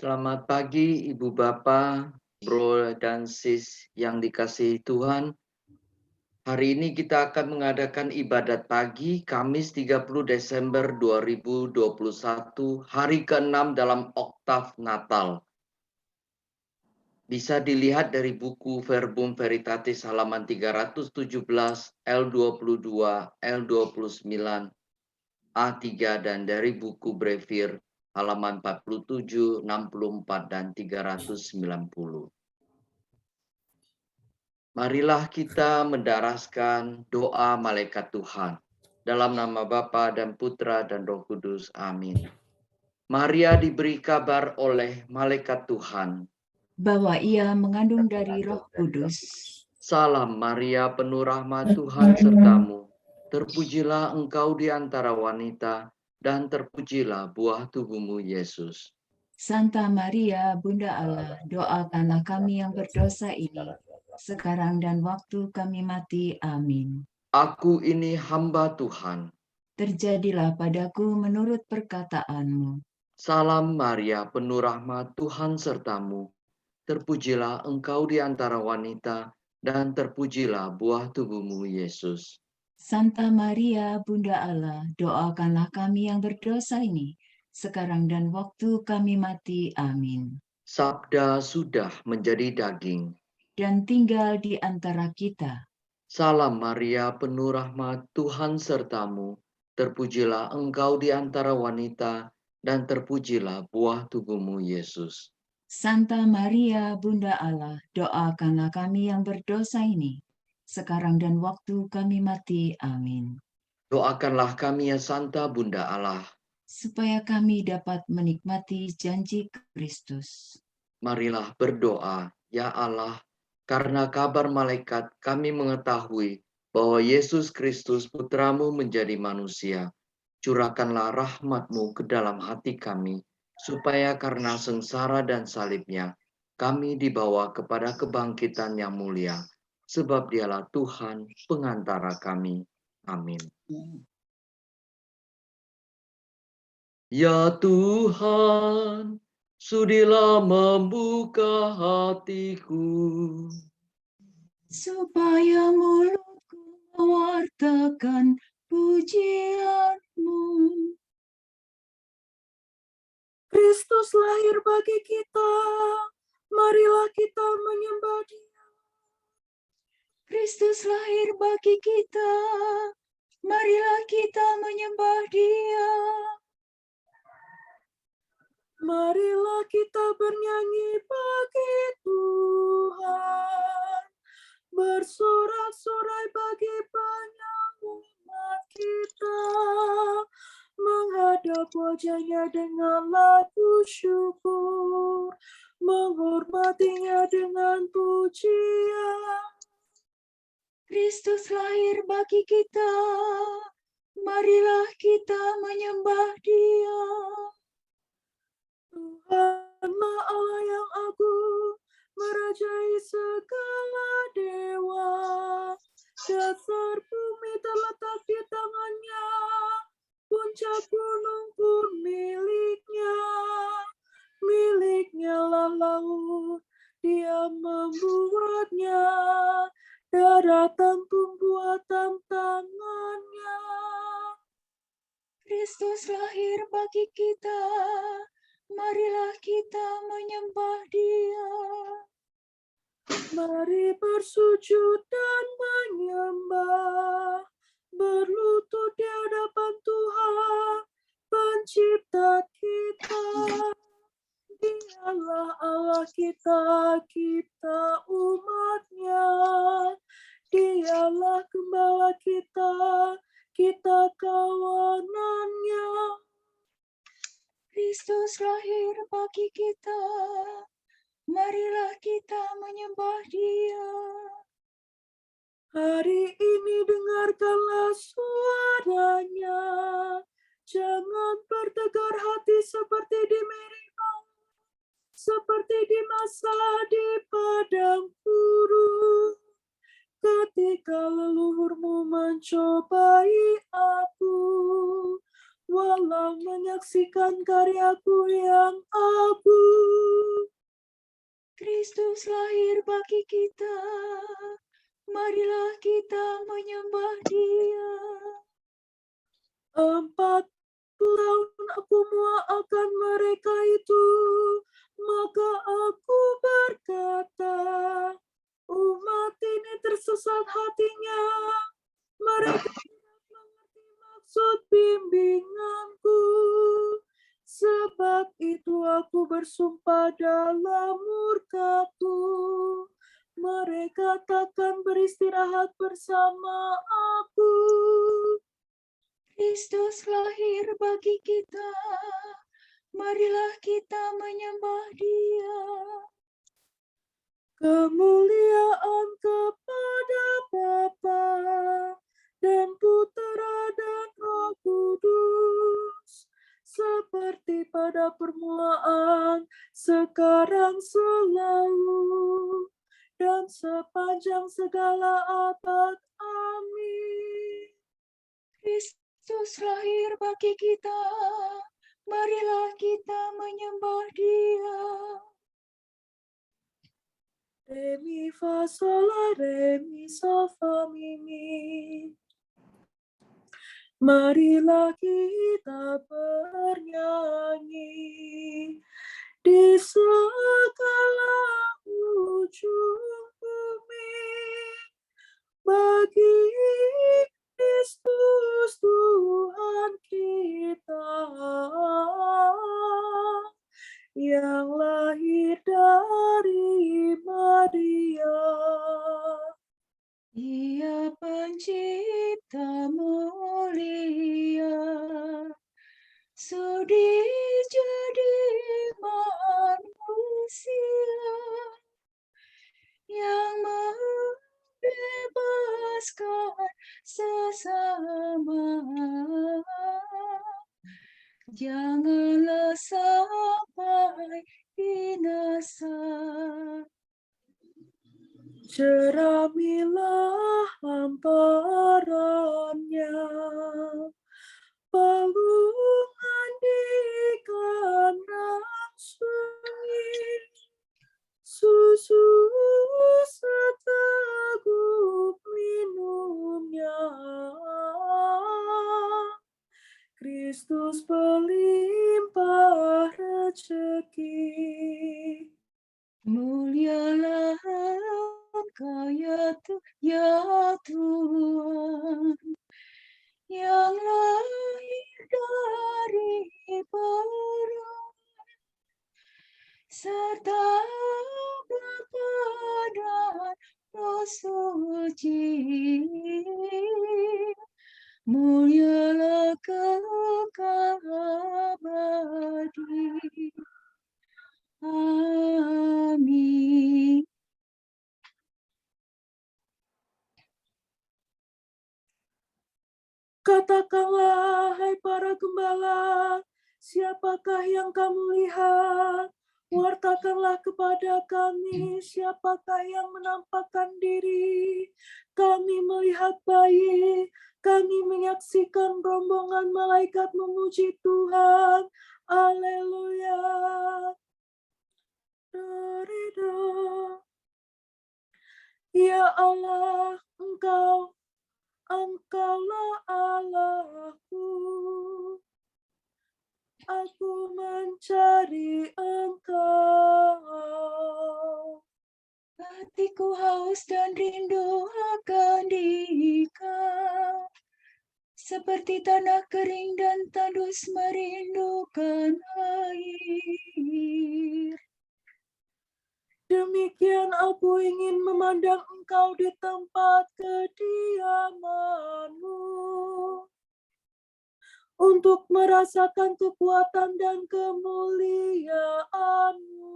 Selamat pagi Ibu Bapak, Bro dan Sis yang dikasihi Tuhan. Hari ini kita akan mengadakan ibadat pagi Kamis 30 Desember 2021, hari ke-6 dalam oktav Natal. Bisa dilihat dari buku Verbum Veritatis halaman 317, L22, L29, A3 dan dari buku Brevir halaman 47, 64 dan 390. Marilah kita mendaraskan doa malaikat Tuhan. Dalam nama Bapa dan Putra dan Roh Kudus. Amin. Maria diberi kabar oleh malaikat Tuhan bahwa ia mengandung dari Roh Kudus. Salam Maria, penuh rahmat Tuhan sertamu. Terpujilah engkau di antara wanita, dan terpujilah buah tubuhmu Yesus. Santa Maria, Bunda Allah, doakanlah kami yang berdosa ini, sekarang dan waktu kami mati. Amin. Aku ini hamba Tuhan. Terjadilah padaku menurut perkataanmu. Salam Maria, penuh rahmat Tuhan sertamu. Terpujilah engkau di antara wanita, dan terpujilah buah tubuhmu Yesus. Santa Maria, Bunda Allah, doakanlah kami yang berdosa ini, sekarang dan waktu kami mati. Amin. Sabda sudah menjadi daging. Dan tinggal di antara kita. Salam Maria, penuh rahmat Tuhan sertamu. Terpujilah engkau di antara wanita, dan terpujilah buah tubuhmu Yesus. Santa Maria, Bunda Allah, doakanlah kami yang berdosa ini, sekarang dan waktu kami mati. Amin. Doakanlah kami ya Santa Bunda Allah. Supaya kami dapat menikmati janji Kristus. Marilah berdoa, ya Allah, karena kabar malaikat kami mengetahui bahwa Yesus Kristus putramu menjadi manusia. Curahkanlah rahmat-Mu ke dalam hati kami, supaya karena sengsara dan salibnya, kami dibawa kepada kebangkitan yang mulia. Sebab dialah Tuhan pengantara kami. Amin. Ya Tuhan, sudilah membuka hatiku, supaya mulutku mewartakan pujian-Mu. Kristus lahir bagi kita, marilah kita menyembah Dia. Kristus lahir bagi kita, marilah kita menyembah Dia. Marilah kita bernyanyi bagi Tuhan, bersorak-sorai bagi banyak umat kita, menghadap wajah-Nya dengan lagu syukur, menghormatinya dengan pujian. Kristus lahir bagi kita, marilah kita menyembah Dia. Tuhanlah Allah yang agung, merajai segala dewa. Dasar bumi terletak di tangan-Nya, puncak gunung pun milik-Nya. Milik-Nya lah laut, Dia membuatnya, daratan pun buatan tangan-Nya. Kristus lahir bagi kita, marilah kita menyembah Dia. Mari bersujud dan menyembah, berlutut di hadapan Tuhan, pencipta kita. Dialah Allah kita, kita umat-Nya. Dialah gembala kita, kita kawanan-Nya. Kristus lahir bagi kita, marilah kita menyembah Dia. Hari ini dengarkanlah suara-Nya. Jangan bertegar hati seperti di Meriba, seperti di masa di padang gurun, ketika leluhurmu mencobai aku, walau menyaksikan karyaku yang agung. Kristus lahir bagi kita, marilah kita menyembah Dia. 40 tahun aku muak akan mereka itu, maka aku berkata, umat ini tersesat hatinya, mereka tidak mengerti maksud bimbinganku. Sebab itu aku bersumpah dalam murkaku, mereka takkan beristirahat bersama aku. Kristus lahir bagi kita, marilah kita menyembah Dia. Kemuliaan kepada Bapa dan Putera dan Roh Kudus, seperti pada permulaan, sekarang, selalu, dan sepanjang segala abad. Amin. Kristus lahir bagi kita, marilah kita menyembah Dia. Re mi fa sol la re mi sol fa mi mi. Marilah kita bernyanyi di segala ujung bumi bagi Kristus Tuhan kita yang lahir dari Maria. Dia pencipta mulia, sudi jadi manusia yang membebaskan sesama. Janganlah sampai binasa. Jeramilah hamparannya, palungan di kandang sunyi, susu seteguk minumnya. Kristus pelimpah rezeki. Mulialah Engkau ya Tuhan, yang lahir dari perang, serta Bapa dan Roh Suci. Mulialah kekal abadi. Amin. Katakanlah, hai para gembala, siapakah yang kamu lihat? Wartakanlah kepada kami, siapakah yang menampakkan diri? Kami melihat bayi, kami menyaksikan rombongan malaikat memuji Tuhan. Haleluya. Dorido. Ya Allah, Engkaulah Allahku, aku mencari Engkau. Hatiku haus dan rindu akan Dikau, seperti tanah kering dan tandus merindukan air. Demikian aku ingin memandang Engkau di tempat kediaman-Mu, untuk merasakan kekuatan dan kemuliaan-Mu.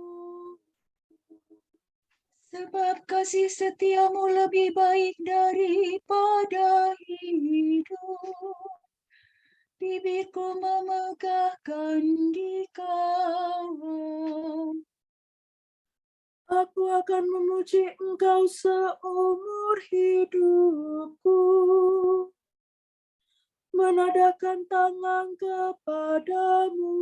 Sebab kasih setiamu lebih baik daripada hidup. Bibirku memegahkan Dikau. Aku akan memuji Engkau seumur hidupku. menadahkan tangan kepadamu.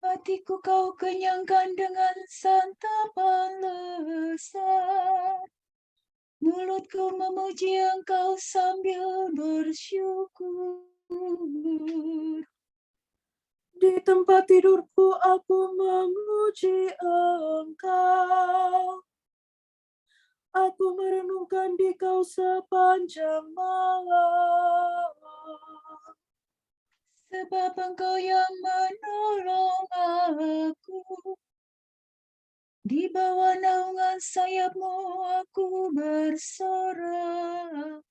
Hatiku kau kenyangkan dengan santapan lezat. Mulutku memuji Engkau sambil bersyukur. Di tempat tidurku aku memuji Engkau. Aku merenungkan di Kau sepanjang malam. Sebab Engkau yang menolong aku. Di bawah naungan sayap-Mu aku bersorak.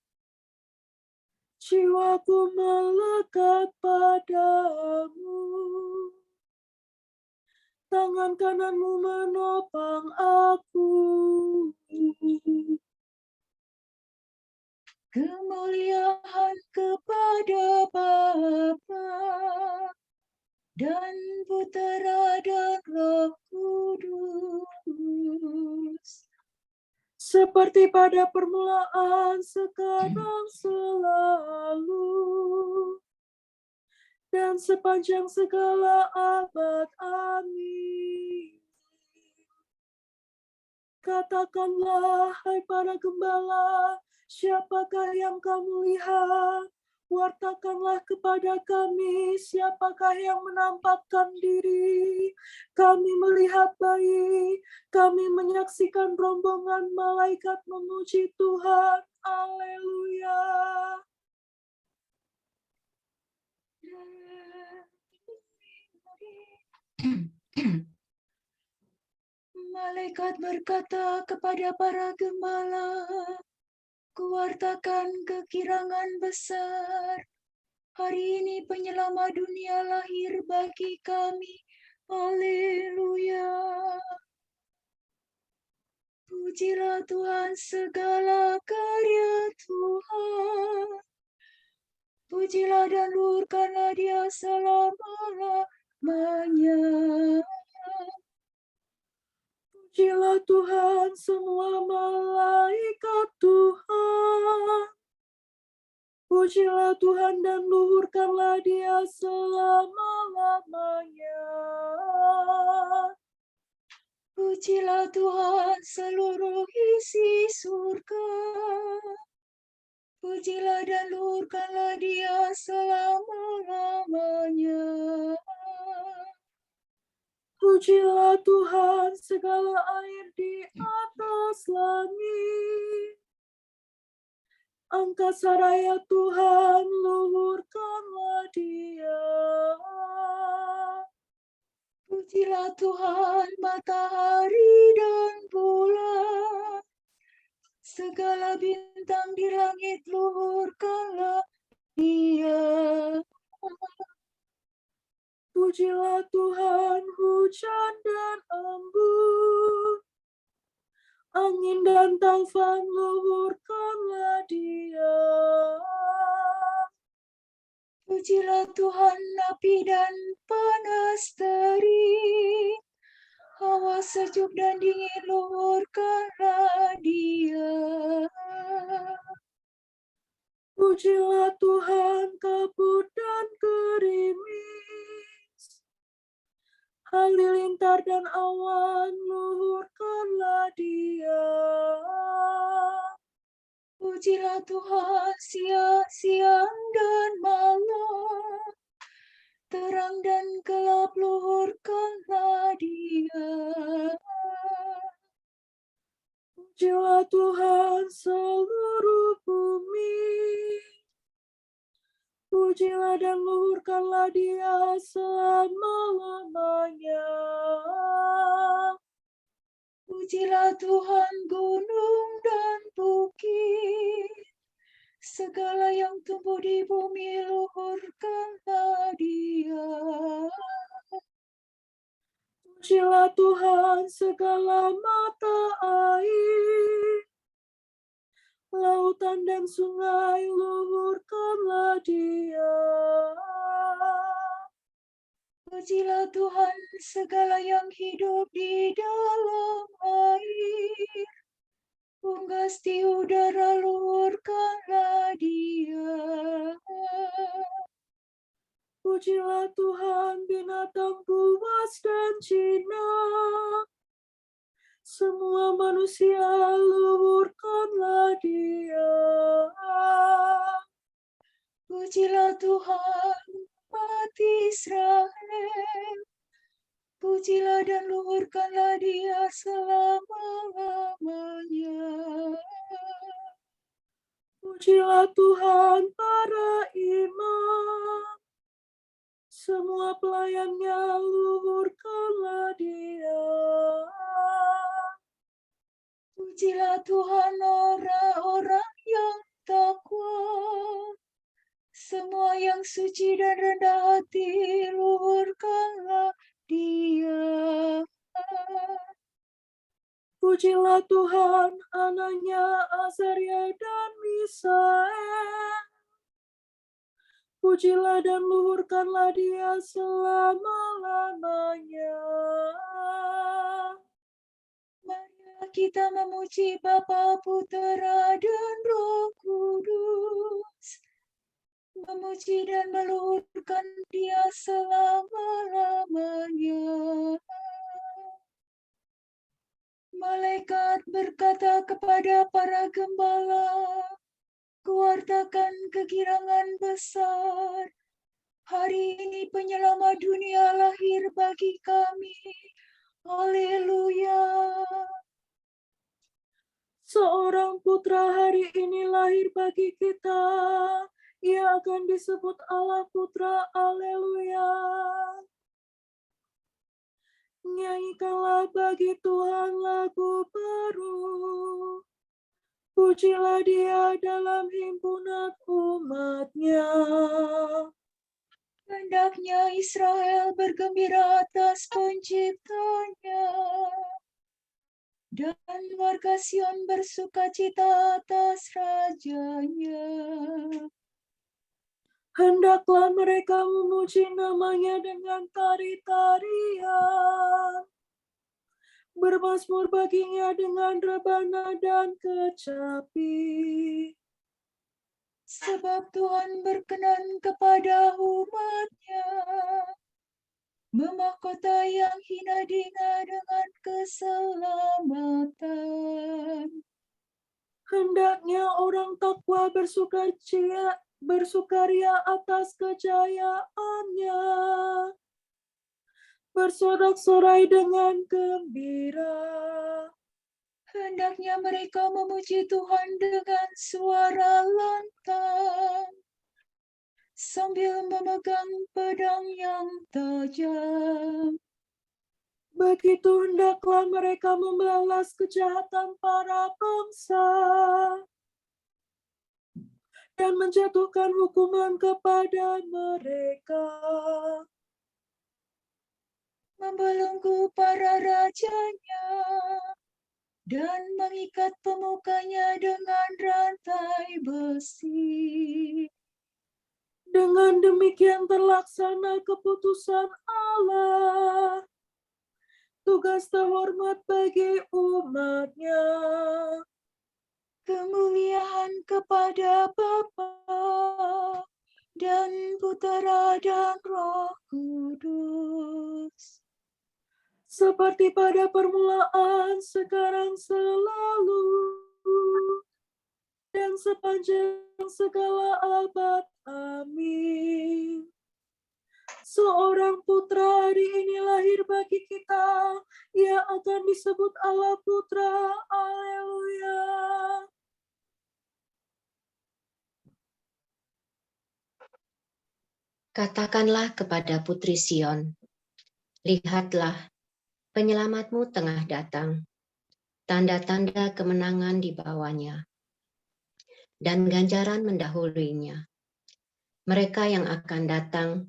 Jiwaku melekat padamu. Tangan kanan-Mu menopang aku. Kemuliaan kepada Bapa dan Putera dan Roh Kudus. Seperti pada permulaan, sekarang, selalu, dan sepanjang segala abad. Amin. Katakanlah, hai para gembala, siapakah yang kamu lihat? Wartakanlah kepada kami, siapakah yang menampakkan diri? Kami melihat bayi, kami menyaksikan rombongan malaikat memuji Tuhan. Haleluya. Malaikat berkata kepada para gembala, kuwartakan kekirangan besar. Hari ini penyelamat dunia lahir bagi kami. Haleluya. Pujilah Tuhan segala karya Tuhan. Pujilah dan luhurkanlah Dia selama-lamanya. Pujilah Tuhan semua malaikat Tuhan. Pujilah Tuhan dan luhurkanlah Dia selama-lamanya. Pujilah Tuhan seluruh isi surga. Pujilah dan luhurkanlah Dia selama-lamanya. Pujilah Tuhan segala air di atas langit. Angkasa raya Tuhan, luhurkanlah Dia. Pujilah Tuhan matahari dan bulan. Segala bintang di langit luhurkanlah Dia. Pujilah Tuhan hujan dan embun. Angin dan taufan luhurkanlah Dia. Pujilah Tuhan api dan panas terik. Hawa sejuk dan dingin luhurkanlah Dia. Pujilah Tuhan kabut dan gerimis. Halilintar dan awan luhurkanlah Dia. Pujilah Tuhan siang dan malam. Terang dan gelap luhurkanlah Dia. Pujilah Tuhan seluruh bumi. Pujilah dan luhurkanlah Dia selama-lamanya. Pujilah Tuhan gunung dan bukit. Segala yang tumbuh di bumi luhurkanlah Dia. Pujilah Tuhan segala mata air. Lautan dan sungai luhurkanlah Dia. Pujilah Tuhan segala yang hidup di dalam air. unggas di udara luhurkanlah Dia. Pujilah Tuhan binatang buas dan jinak. Semua manusia luhurkanlah Dia. Pujilah Tuhan umat Israel. Pujilah dan luhurkanlah Dia selama-lamanya. Pujilah Tuhan para imam. Semua pelayannya luhurkanlah Dia. Pujilah Tuhan orang-orang yang takwa. Semua yang suci dan rendah hati luhurkanlah Dia. Pujilah Tuhan anaknya Azaria dan Misael. Pujilah dan luhurkanlah Dia selama-lamanya. Mari kita memuji Bapa, Putera, dan Roh Kudus. Memuji dan meluhurkan Dia selama-lamanya. Malaikat berkata kepada para gembala, "Kuartakan kegirangan besar. Hari ini penyelamat dunia lahir bagi kami. Haleluya." Seorang putra hari ini lahir bagi kita. Ia akan disebut Allah Putra. Haleluya. Nyanyikanlah bagi Tuhan lagu baru. Pujilah Dia dalam himpunan umat-Nya. Hendaknya Israel bergembira atas penciptanya, dan warga Sion bersukacita atas rajanya. Hendaklah mereka memuji nama-Nya dengan tari-tarian. Bermazmur baginya dengan rebana dan kecapi. Sebab Tuhan berkenan kepada umat-Nya, memahkota yang hina dina dengan keselamatan. Hendaknya orang takwa bersukaria atas kejayaannya. Bersorak-sorai dengan gembira. Hendaknya mereka memuji Tuhan dengan suara lantang, sambil memegang pedang yang tajam. Begitu hendaklah mereka membalas kejahatan para bangsa dan menjatuhkan hukuman kepada mereka. Membelenggu para rajanya dan mengikat pemukanya dengan rantai besi. Dengan demikian terlaksana keputusan Allah. Tugas terhormat bagi umat-Nya. Kemuliaan kepada Bapa dan Putera dan Roh Kudus. Seperti pada permulaan, sekarang, selalu, dan sepanjang segala abad. Amin. Seorang putra hari ini lahir bagi kita. Ia akan disebut Allah Putra. Haleluya. Katakanlah kepada putri Sion, lihatlah, penyelamatmu tengah datang, tanda-tanda kemenangan di bawahnya, dan ganjaran mendahuluinya. Mereka yang akan datang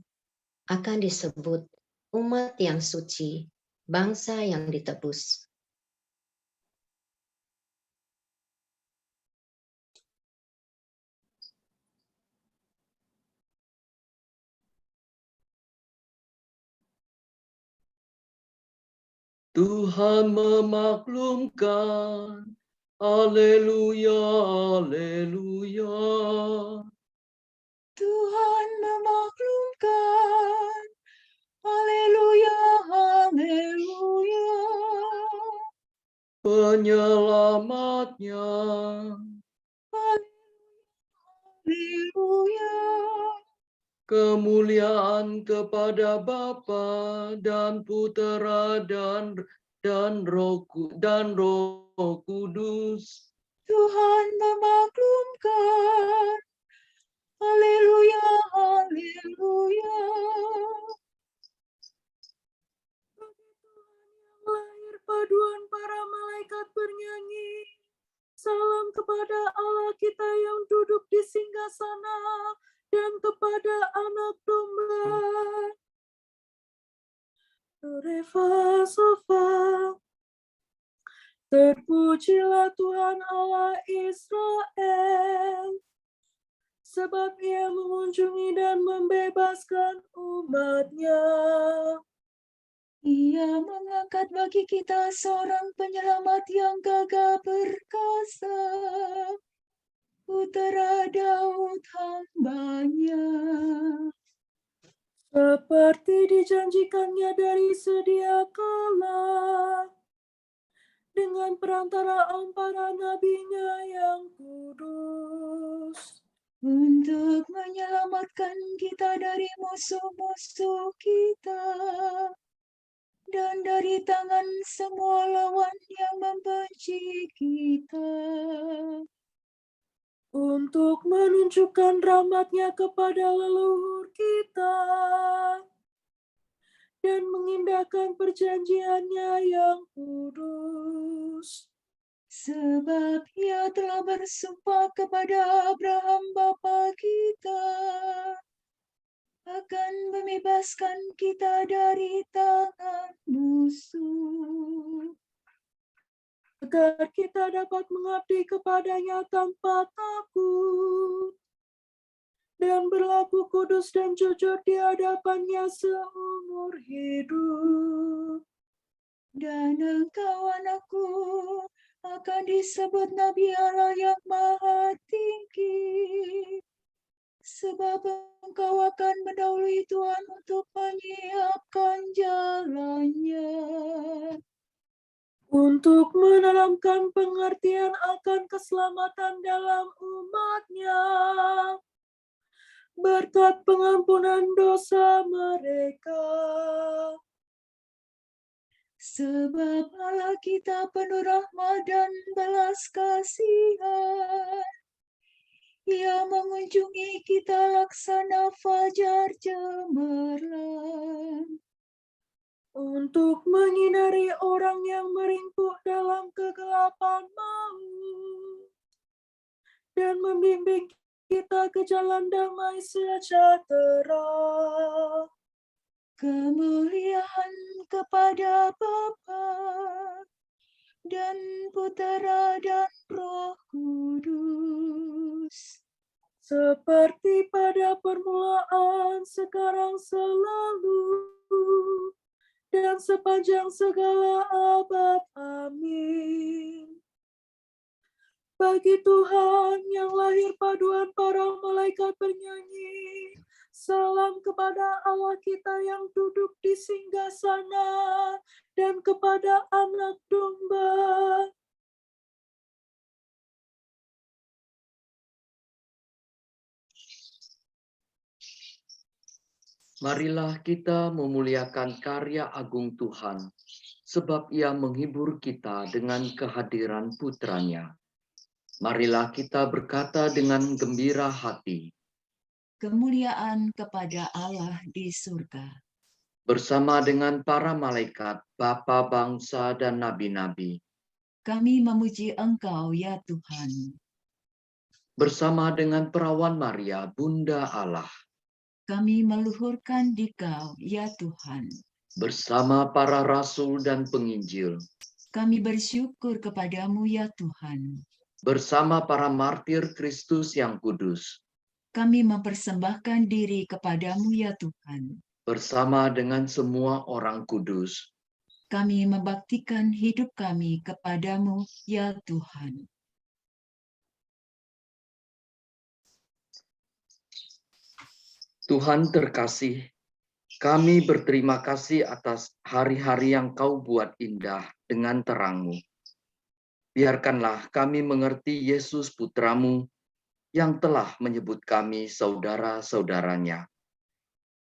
akan disebut umat yang suci, bangsa yang ditebus. Tuhan memaklumkan Haleluya, haleluya. Tuhan memaklumkan. Haleluya, haleluya. Penyelamatnya. Haleluya. Kemuliaan kepada Bapa dan Putera dan Roh Kudus. Tuhan memaklumkan. Haleluya, haleluya. Lahir paduan para malaikat bernyanyi. Salam kepada Allah kita yang duduk di singgasana dan kepada Anak Domba. Reva Sofa. Terpujilah Tuhan Allah Israel, sebab Ia mengunjungi dan membebaskan umat-Nya. Ia mengangkat bagi kita seorang penyelamat yang gagah perkasa, Putera Daud hamba-Nya. Seperti dijanjikannya dari sedia kala, dengan perantaraan para nabi-Nya yang kudus. Untuk menyelamatkan kita dari musuh-musuh kita, dan dari tangan semua lawan yang membenci kita. Untuk menunjukkan rahmat-Nya kepada leluhur kita, dan mengindahkan perjanjian-Nya yang kudus. Sebab Ia telah bersumpah kepada Abraham bapa kita, akan membebaskan kita dari tangan musuh, Agar kita dapat mengabdi kepada-Nya tanpa takut, dan berlaku kudus dan jujur di hadapan-Nya seumur hidup. dan engkau anakku akan disebut Nabi Allah yang Maha Tinggi, sebab engkau akan mendahului Tuhan untuk menyiapkan jalannya. Untuk menanamkan pengertian akan keselamatan dalam umat-Nya, berkat pengampunan dosa mereka. Sebab Allah kita penuh rahmat dan belas kasihan. Ia mengunjungi kita laksana fajar cemerlang, Untuk menyinari orang yang meringkuk dalam kegelapan maut, dan membimbing kita ke jalan damai sejahtera. kemuliaan kepada Bapa dan Putera dan Roh Kudus, Seperti pada permulaan, sekarang, selalu, dan sepanjang segala abad. Amin. Bagi Tuhan yang lahir paduan para malaikat bernyanyi, salam kepada Allah kita yang duduk di singgasana dan kepada Anak Domba. Marilah kita memuliakan karya agung Tuhan, sebab Ia menghibur kita dengan kehadiran Putranya. Marilah kita berkata dengan gembira hati, kemuliaan kepada Allah di surga. bersama dengan para malaikat, bapa bangsa dan nabi-nabi, Kami memuji Engkau, ya Tuhan. bersama dengan perawan Maria, Bunda Allah, Kami meluhurkan Dikau, ya Tuhan. bersama para rasul dan penginjil, Kami bersyukur kepadamu, ya Tuhan. bersama para martir Kristus yang kudus, Kami mempersembahkan diri kepadamu, ya Tuhan. bersama dengan semua orang kudus, Kami membaktikan hidup kami kepadamu, ya Tuhan. Tuhan terkasih, kami berterima kasih atas hari-hari yang Kau buat indah dengan terang-Mu. Biarkanlah kami mengerti Yesus Putra-Mu yang telah menyebut kami saudara-saudaranya.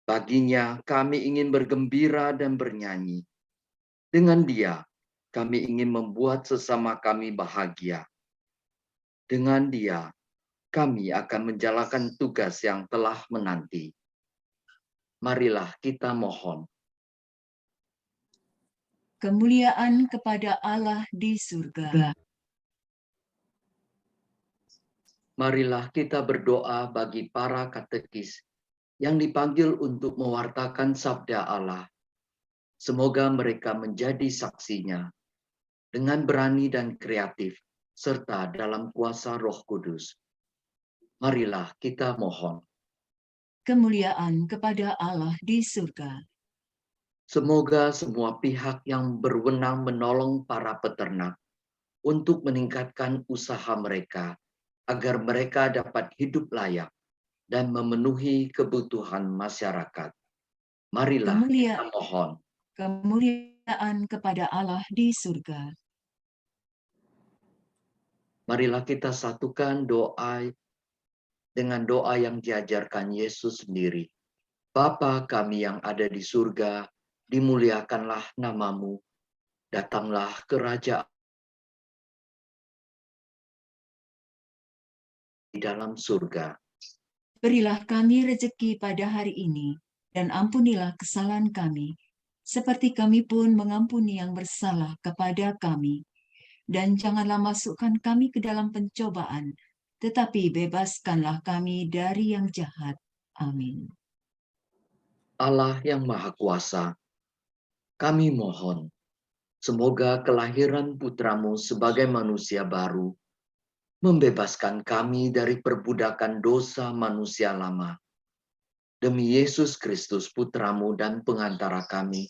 Baginya kami ingin bergembira dan bernyanyi. Dengan Dia, kami ingin membuat sesama kami bahagia. Dengan Dia, kami akan menjalankan tugas yang telah menanti. Marilah kita mohon. Kemuliaan kepada Allah di surga. Marilah kita berdoa bagi para katekis yang dipanggil untuk mewartakan sabda Allah. Semoga mereka menjadi saksinya dengan berani dan kreatif, serta dalam kuasa Roh Kudus. Marilah kita mohon. Kemuliaan kepada Allah di surga. Semoga semua pihak yang berwenang menolong para peternak untuk meningkatkan usaha mereka, agar mereka dapat hidup layak dan memenuhi kebutuhan masyarakat. Marilah kita mohon. Kemuliaan kepada Allah di surga. Marilah kita satukan doa dengan doa yang diajarkan Yesus sendiri. Bapa kami yang ada di surga, dimuliakanlah nama-Mu, datanglah kerajaan di dalam surga. Berilah kami rezeki pada hari ini, dan ampunilah kesalahan kami, seperti kami pun mengampuni yang bersalah kepada kami. Dan janganlah masukkan kami ke dalam pencobaan, tetapi bebaskanlah kami dari yang jahat. Amin. Allah yang Maha Kuasa, kami mohon, semoga kelahiran Putra-Mu sebagai manusia baru membebaskan kami dari perbudakan dosa manusia lama. Demi Yesus Kristus Putra-Mu dan pengantara kami,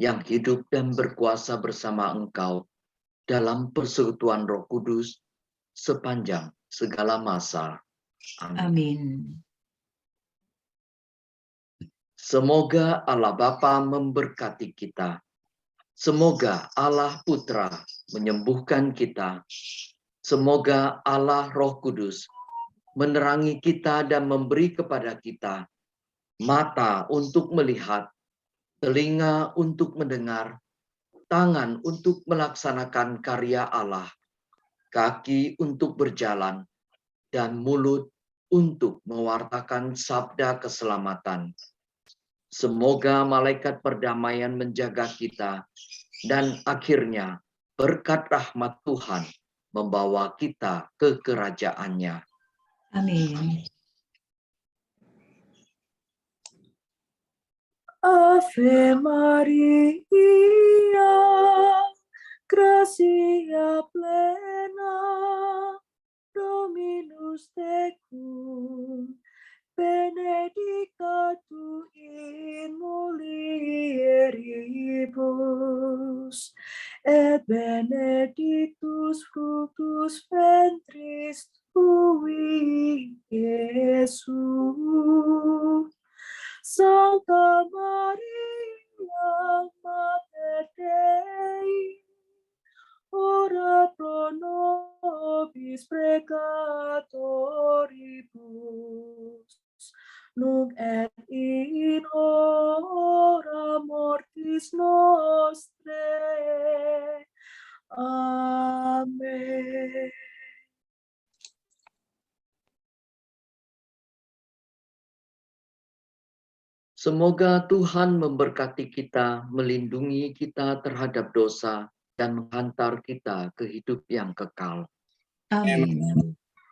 yang hidup dan berkuasa bersama Engkau dalam persekutuan Roh Kudus sepanjang segala masa. Amin. Amin. Semoga Allah Bapa memberkati kita. Semoga Allah Putra menyembuhkan kita. Semoga Allah Roh Kudus menerangi kita dan memberi kepada kita mata untuk melihat, telinga untuk mendengar, tangan untuk melaksanakan karya Allah, kaki untuk berjalan, dan mulut untuk mewartakan sabda keselamatan. Semoga malaikat perdamaian menjaga kita, dan akhirnya berkat rahmat Tuhan membawa kita ke kerajaannya. Amin. Ave Maria, gratia plena, Dominus tecum, benedicta tu in mulieribus, et benedictus fructus ventris tui, Iesus. Sancta Maria, Mater Dei, ora pro nobis peccatoribus, nunc et in hora mortis nostrae. Amen. Semoga Tuhan memberkati kita, melindungi kita terhadap dosa, dan menghantar kita ke hidup yang kekal. Amin.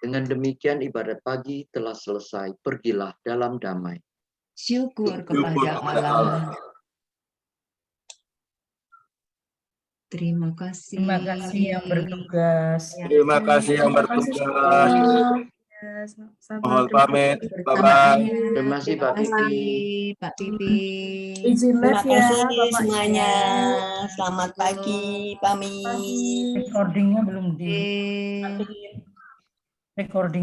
Dengan demikian ibadat pagi telah selesai. Pergilah dalam damai. Syukur kepada Allah. Terima kasih. Terima kasih yang bertugas. Terima kasih yang bertugas. Mohon pamit. Bye-bye. Terima kasih Pak Pipi. Pak Pipi. Izin Terima live ya, kasih Bapak. semuanya. Selamat pagi, pamit. Recordingnya belum di Eh, recording.